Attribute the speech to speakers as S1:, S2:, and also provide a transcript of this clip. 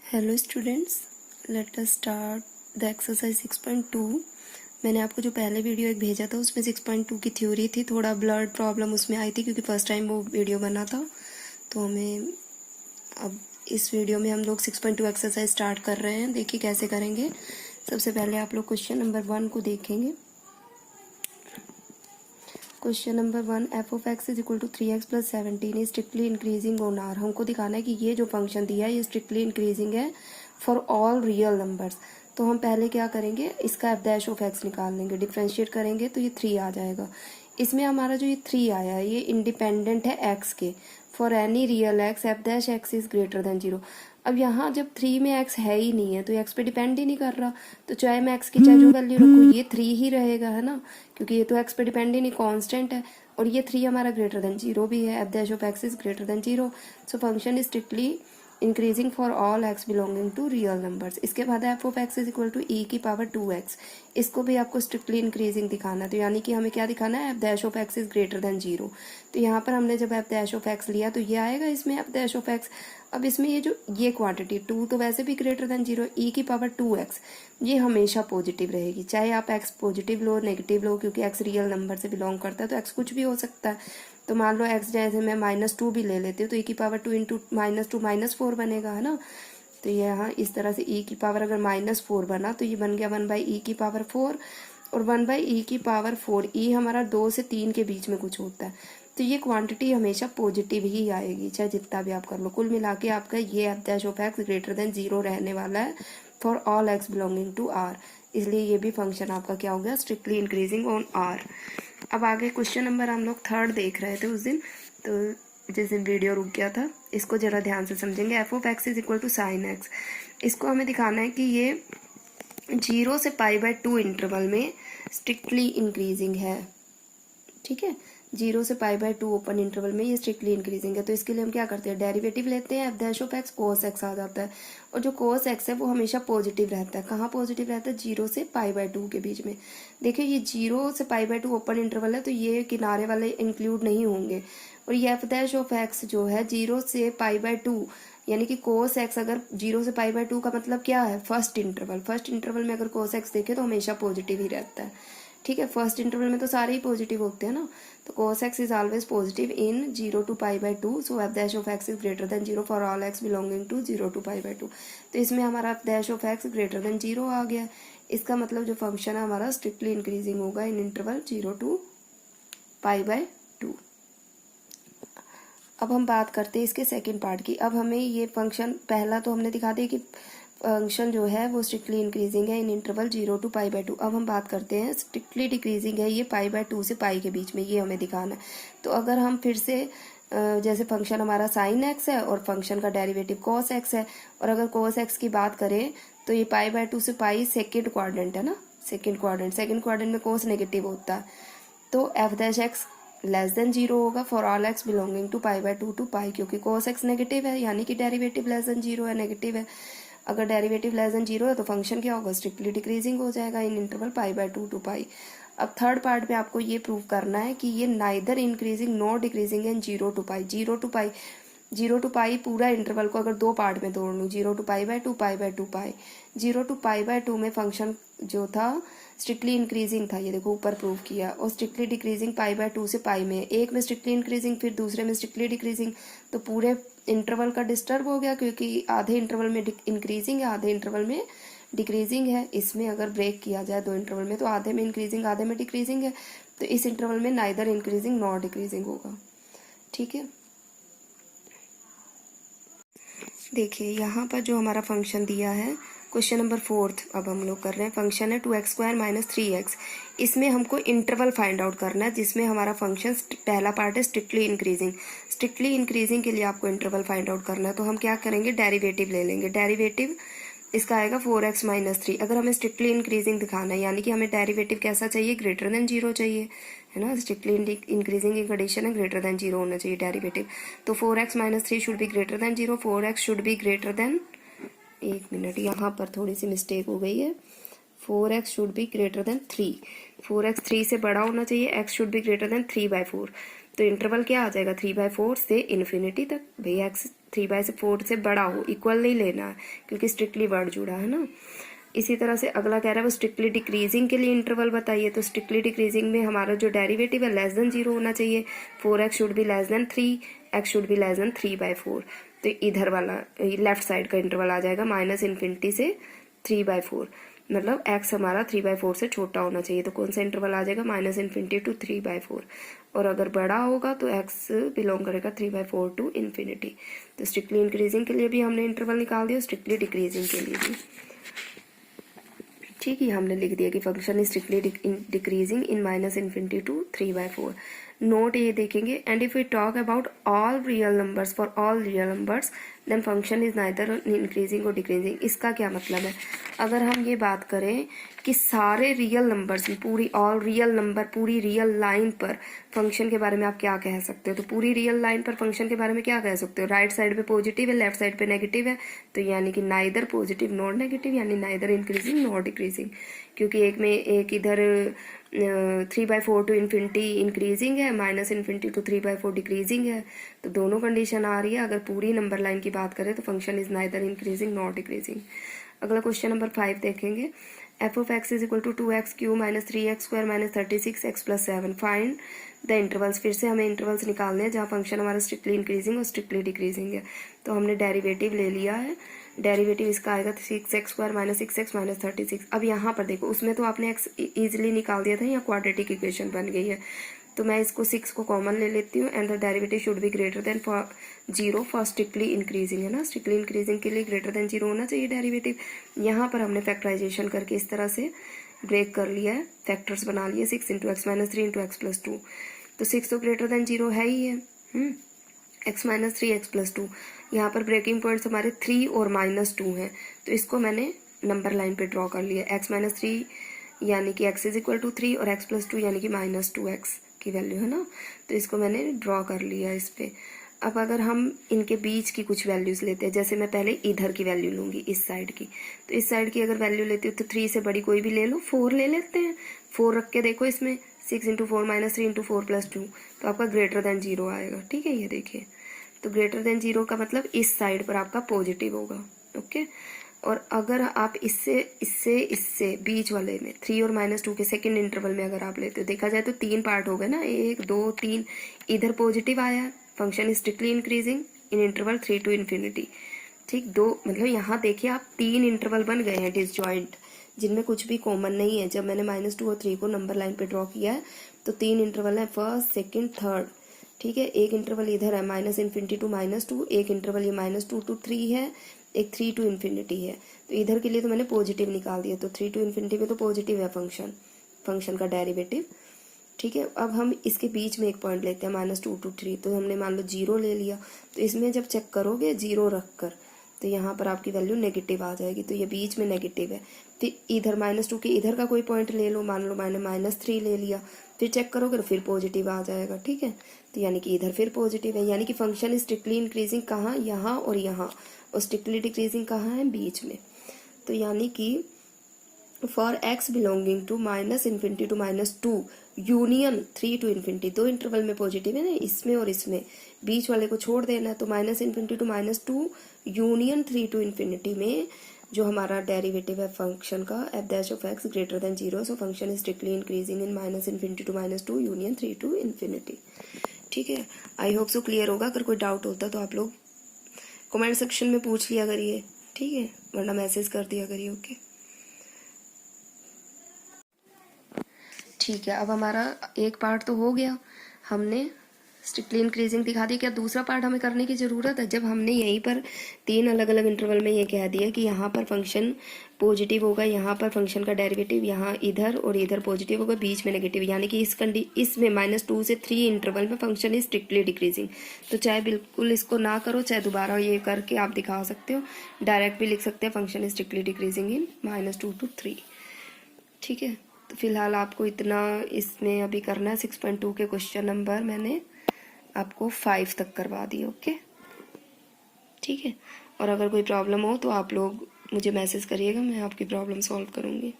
S1: Hello students, let us start the exercise 6.2। मैंने आपको जो पहले वीडियो एक भेजा था उसमें 6.2 की थ्योरी थी। थोड़ा ब्लर्ड प्रॉब्लम उसमें आई थी क्योंकि फर्स्ट टाइम वो वीडियो बना था। तो हमें अब इस वीडियो में हम लोग 6.2 एक्सरसाइज स्टार्ट कर रहे हैं। देखिए कैसे करेंगे। सबसे पहले आप लोग क्वेश्चन नंबर 1 को देखेंगे। Question number 1, f of x is equal to 3x plus 17 is strictly increasing on R. हमको दिखाना है कि ये जो फंक्शन दिया है ये स्ट्रिक्टली इंक्रीजिंग है फॉर ऑल रियल नंबर्स। तो हम पहले क्या करेंगे, इसका एफ डैश ऑफ एक्स निकाल लेंगे, डिफ्रेंशिएट करेंगे तो ये 3 आ जाएगा। इसमें हमारा जो ये 3 आया है ये इंडिपेंडेंट है एक्स के। For any real x F dash x is greater than 0। अब यहाँ जब 3 में x है ही नहीं है तो एक्स पे डिपेंड ही नहीं कर रहा, तो चाहे मैं x की चाहे जो वैल्यू रखूँ ये 3 ही रहेगा, है ना, क्योंकि ये तो x पे डिपेंड ही नहीं, कांस्टेंट है। और ये 3 हमारा ग्रेटर देन 0 भी है, f dash of x is greater than 0। So function is strictly increasing for all x belonging to real numbers. इसके बाद f of x is equal to e की पावर 2x। इसको भी आपको स्ट्रिक्टली इंक्रीजिंग दिखाना है, तो यानी कि हमें क्या दिखाना है, f dash of x is greater than 0। तो यहाँ पर हमने जब एफ डैश ऑफ x लिया तो ये आएगा इसमें एफ डैश ऑफ x। अब इसमें ये जो ये क्वांटिटी 2 तो वैसे भी ग्रेटर देन 0, e की पावर 2x ये हमेशा पॉजिटिव रहेगी, चाहे आप x पॉजिटिव लो नेगेटिव लो, क्योंकि x रियल नंबर से बिलोंग करता है तो x कुछ भी हो सकता है। तो मान लो x जैसे मैं -2 भी ले लेती हूँ तो e की पावर 2 इंटू -2 -4 बनेगा, है ना। तो यहाँ इस तरह से e की पावर अगर -4 बना तो ये बन गया 1/e की पावर 4, और 1/e की पावर 4 e हमारा 2 से 3 के बीच में कुछ होता है, तो ये क्वांटिटी हमेशा पॉजिटिव ही आएगी, चाहे जितना भी आप कर लो। कुल मिला के आपका ये f dash of x greater than 0 रहने वाला है for all x belonging to R. इसलिए ये भी फंक्शन आपका क्या हो गया, स्ट्रिक्टली इंक्रीजिंग ऑन आर। अब आगे क्वेश्चन नंबर हम लोग 3 देख रहे थे उस दिन, तो जिस दिन वीडियो रुक गया था, इसको जरा ध्यान से समझेंगे। F of x is equal to sine x. इसको हमें दिखाना है कि ये 0 से π/2 इंटरवल में स्ट्रिक्टली इंक्रीजिंग है, ठीक है। 0 से π/2 ओपन इंटरवल में ये स्ट्रिक्टली इंक्रीजिंग है। तो इसके लिए हम क्या करते हैं, डेरिवेटिव लेते हैं, F dash of X cos X आ जाता है। और जो कोस एक्स है वो हमेशा पॉजिटिव रहता है। कहाँ पॉजिटिव रहता है, 0 से π/2 के बीच में। देखिए ये 0 से π/2 ओपन इंटरवल है तो ये किनारे वाले इंक्लूड नहीं होंगे। और ये एफ डैश ऑफ एक्स जो है 0 से π/2 यानी कि कोस एक्स अगर 0 से π/2 का मतलब क्या है, फर्स्ट इंटरवल। फर्स्ट इंटरवल में अगर कोस एक्स देखे तो हमेशा पॉजिटिव ही रहता है, ठीक है। फर्स्ट इंटरवल में तो सारे ही पॉजिटिव होते हैं ना, तो cos x is always positive in 0 to π/2। So F dash of x is greater than 0 for all x belonging to 0 to π/2। तो इसमें हमारा F dash of x greater than 0 आ गया। इसका मतलब जो फंक्शन है हमारा स्ट्रिक्टली इंक्रीजिंग होगा इन इंटरवल 0 to π/2। अब हम बात करते हैं इसके सेकेंड पार्ट की। अब हमें ये फंक्शन पहला तो हमने दिखा दिया कि फंक्शन जो है वो स्ट्रिक्टली इंक्रीजिंग है इन इंटरवल 0 to π/2। अब हम बात करते हैं स्ट्रिक्टली डिक्रीजिंग है ये π/2 से पाई के बीच में, ये हमें दिखाना है। तो अगर हम फिर से जैसे फंक्शन हमारा साइन एक्स है और फंक्शन का डेरिवेटिव कॉस एक्स है, और अगर कॉस एक्स की बात करें तो ये π/2 से पाई सेकेंड क्वाड्रेंट है ना, सेकेंड क्वाड्रेंट में कॉस नेगेटिव होता है। तो F dash X less than 0 होगा for all x belonging to π/2 to pi, क्योंकि कॉस एक्स नेगेटिव है यानी कि डेरिवेटिव लेस देन 0 है, नेगेटिव है। अगर डेरिवेटिव लेस देन 0 है तो फंक्शन क्या होगा, स्ट्रिक्टली डिक्रीजिंग हो जाएगा इन इंटरवल π/2 टू पाई। अब थर्ड पार्ट में आपको ये प्रूव करना है कि ये neither increasing nor decreasing in 0 to π। 0 to π पूरा इंटरवल को अगर दो पार्ट में तोड़ लूँ, 0 to π/2 π/2 पाई। 0 to π/2 में फंक्शन जो था स्ट्रिक्टली इंक्रीजिंग था, ये देखो ऊपर प्रूव किया, और स्ट्रिक्टली डिक्रीजिंग π/2 से पाई में, एक में स्ट्रिक्टली इंक्रीजिंग फिर दूसरे में स्ट्रिक्टली डिक्रीजिंग। तो पूरे इंटरवल का डिस्टर्ब हो गया, क्योंकि आधे इंटरवल में इंक्रीजिंग है आधे इंटरवल में डिक्रीजिंग है। इसमें अगर ब्रेक किया जाए दो इंटरवल में तो आधे में इंक्रीजिंग आधे में डिक्रीजिंग है, तो इस इंटरवल में नाइदर इंक्रीजिंग नॉर डिक्रीजिंग होगा, ठीक है। देखिए यहाँ पर जो हमारा फंक्शन दिया है क्वेश्चन नंबर 4 अब हम लोग कर रहे हैं। फंक्शन है 2x² - 3x। इसमें हमको इंटरवल फाइंड आउट करना है जिसमें हमारा फंक्शन पहला पार्ट है स्ट्रिक्टली इंक्रीजिंग। स्ट्रिक्टली इंक्रीजिंग के लिए आपको इंटरवल फाइंड आउट करना है, तो हम क्या करेंगे, डेरिवेटिव ले लेंगे। डेरिवेटिव इसका आएगा 4x - 3। अगर हमें स्ट्रिक्टली इंक्रीजिंग दिखाना है यानी कि हमें डेरिवेटिव कैसा चाहिए, ग्रेटर देन 0 चाहिए, है ना। स्ट्रिक्टली इंक्रीजिंग की कंडीशन है ग्रेटर देन 0 होना चाहिए डेरिवेटिव। तो 4x - 3 should be greater than 0, 4x should be greater than, एक मिनट यहाँ पर थोड़ी सी मिस्टेक हो गई है, 4x should be greater than 3। 4x 3 से बड़ा होना चाहिए, x should be greater than 3/4। तो इंटरवल क्या आ जाएगा, 3/4 से इन्फिनिटी तक। भाई x 3/4 से बड़ा हो, इक्वल नहीं लेना है क्योंकि स्ट्रिक्टली वर्ड जुड़ा है ना। इसी तरह से अगला कह रहा है वो स्ट्रिक्टली डिक्रीजिंग के लिए इंटरवल बताइए। तो स्ट्रिक्टली डिक्रीजिंग में हमारा जो डेरिवेटिव है लेस देन 0 होना चाहिए। 4x should be less than 3, x should be less than 3/4। तो इधर वाला लेफ्ट साइड का इंटरवल आ जाएगा -∞ से 3/4, मतलब x हमारा 3/4 से छोटा होना चाहिए। तो कौन सा इंटरवल आ जाएगा -∞ to 3/4, और अगर बड़ा होगा तो x बिलोंग करेगा 3/4 टू इन्फिनिटी। तो स्ट्रिक्टली इंक्रीजिंग के लिए भी हमने इंटरवल निकाल दिया, स्ट्रिक्टली डिक्रीजिंग के लिए भी। ठीक है, हमने लिख दिया कि function is strictly decreasing in -∞ to 3/4। Note ये देखेंगे, and if we talk about all real numbers, for all real numbers then function is neither increasing और डिक्रीजिंग। इसका क्या मतलब है, अगर हम ये बात करें कि सारे रियल नंबर्स में, पूरी ऑल रियल नंबर, पूरी रियल लाइन पर फंक्शन के बारे में आप क्या कह सकते हो, तो पूरी रियल लाइन पर फंक्शन के बारे में क्या कह सकते हो, राइट साइड पे पॉजिटिव है, लेफ्ट साइड पे नेगेटिव है, तो यानी कि नाइदर पॉजिटिव नॉट नेगेटिव, यानी नाइदर इंक्रीजिंग नॉट डिक्रीजिंग। क्योंकि एक इधर 3/4 टू इन्फिनिटी इंक्रीजिंग है, -∞ to 3/4 डिक्रीजिंग है, तो दोनों कंडीशन आ रही है। अगर पूरी नंबर लाइन की बात करें तो function is neither increasing not decreasing. अगला क्वेश्चन नंबर 5 देखेंगे। f(x) = 2x³ - 3x² - 36x + 7, find the intervals. फिर से हमें इंटरवल्स निकालने हैं जहाँ फंक्शन हमारा स्ट्रिक्टली इंक्रीजिंग और स्ट्रिक्टली डिक्रीजिंग है। तो हमने डेरिवेटिव ले लिया है, डेरिवेटिव इसका आएगा 6x² - 6x - 36। अब यहाँ पर देखो, उसमें तो आपने x इजीली निकाल दिया था, यहाँ क्वाड्रेटिक इक्वेशन बन गई है। तो मैं इसको 6 को कॉमन ले लेती हूँ, and the derivative should be greater than 0 for strictly increasing, है ना। स्ट्रिक्टली इंक्रीजिंग के लिए ग्रेटर देन 0 होना चाहिए डेरिवेटिव। यहाँ पर हमने फैक्टराइजेशन करके इस तरह से ब्रेक कर लिया है, फैक्टर्स बना लिए, 6 × x - 3 × x + 2। तो 6 तो ग्रेटर देन 0 है ही है, x - 3 x + 2। यहाँ पर ब्रेकिंग पॉइंट्स हमारे 3 और -2 हैं, तो इसको मैंने नंबर लाइन पे ड्रॉ कर लिया। x - 3 यानी कि x = 3 और x + 2 यानी कि -2x की वैल्यू, है ना। तो इसको मैंने ड्रॉ कर लिया इस पे। अब अगर हम इनके बीच की कुछ वैल्यूज लेते हैं, जैसे मैं पहले इधर की वैल्यू लूंगी, इस साइड की, तो इस साइड की अगर वैल्यू लेती हूँ तो 3 से बड़ी कोई भी ले लो, 4 ले लेते हैं। 4 रख के देखो इसमें, 6 × 4 - 3 × 4 + 2, तो आपका ग्रेटर देन 0 आएगा। ठीक है, ये देखिए, तो ग्रेटर देन 0 का मतलब इस साइड पर आपका पॉजिटिव होगा। ओके, और अगर आप इससे बीच वाले में 3 और -2 के सेकंड इंटरवल में अगर आप लेते हो, देखा जाए तो 3 पार्ट हो गए ना, 1 2 3। इधर पॉजिटिव आया है, function strictly increasing in interval 3 to infinity. ठीक, दो मतलब यहाँ देखिए आप 3 इंटरवल बन गए हैं डिसजॉइंट, जिनमें कुछ भी कॉमन नहीं है। जब मैंने -2 और 3 को नंबर लाइन पे ड्रॉ किया है तो 3 इंटरवल है, फर्स्ट सेकेंड थर्ड। ठीक है, एक इंटरवल इधर है -∞ to -2, एक इंटरवल ये -2 to 3 है, एक 3 टू इन्फिनिटी है। तो इधर के लिए तो मैंने पॉजिटिव निकाल दिया, तो 3 टू इन्फिनिटी में तो पॉजिटिव है फंक्शन का डेरिवेटिव। ठीक है, अब हम इसके बीच में एक पॉइंट लेते हैं -2 to 3, तो हमने मान लो 0 ले लिया। तो इसमें जब चेक करोगे 0 रख कर, तो यहाँ पर आपकी वैल्यू नेगेटिव आ जाएगी, तो ये बीच में नेगेटिव है। फिर इधर -2 के इधर का कोई पॉइंट ले लो, मान लो मैंने -3 ले लिया, फिर चेक करोगे तो फिर पॉजिटिव आ जाएगा। ठीक है, तो यानी कि इधर फिर पॉजिटिव है, यानी कि फंक्शन स्ट्रिक्टली इंक्रीजिंग कहाँ, यहाँ और यहाँ, और स्ट्रिक्टली डिक्रीजिंग कहाँ है, बीच में। तो यानी कि for x belonging to -∞ to -2 union 3 to infinity, दो इंटरवल में पॉजिटिव है ना, इसमें और इसमें, बीच वाले को छोड़ देना। तो -∞ to -2 यूनियन 3 टू इन्फिनिटी में जो हमारा डेरिवेटिव है फंक्शन का f(x) greater than 0, so function is strictly increasing in -∞ to -2 union 3 to infinity. ठीक है, आई होप सो क्लियर होगा। अगर कोई डाउट होता तो आप लोग कमेंट सेक्शन में पूछ लिया करिए, ठीक है, वरना मैसेज कर दिया करिए। ओके, ठीक है, अब हमारा एक पार्ट तो हो गया, हमने स्ट्रिक्टली इंक्रीजिंग दिखा दी। क्या दूसरा पार्ट हमें करने की ज़रूरत है? जब हमने यहीं पर 3 अलग अलग इंटरवल में ये कह दिया कि यहाँ पर फंक्शन पॉजिटिव होगा, यहाँ पर फंक्शन का डेरिवेटिव यहाँ इधर और इधर पॉजिटिव होगा, बीच में नेगेटिव, यानी कि इसमें -2 से 3 इंटरवल में फंक्शन इज स्ट्रिक्टली डिक्रीजिंग। तो चाहे बिल्कुल इसको ना करो, चाहे दोबारा ये करके आप दिखा सकते हो, डायरेक्ट भी लिख सकते हैं function is strictly decreasing in -2 to 3। ठीक है, तो फिलहाल आपको इतना इसमें अभी करना है। 6.2 के क्वेश्चन नंबर मैंने आपको 5 तक करवा दिए। ओके, ठीक है, और अगर कोई प्रॉब्लम हो तो आप लोग मुझे मैसेज करिएगा, मैं आपकी प्रॉब्लम सॉल्व करूँगी।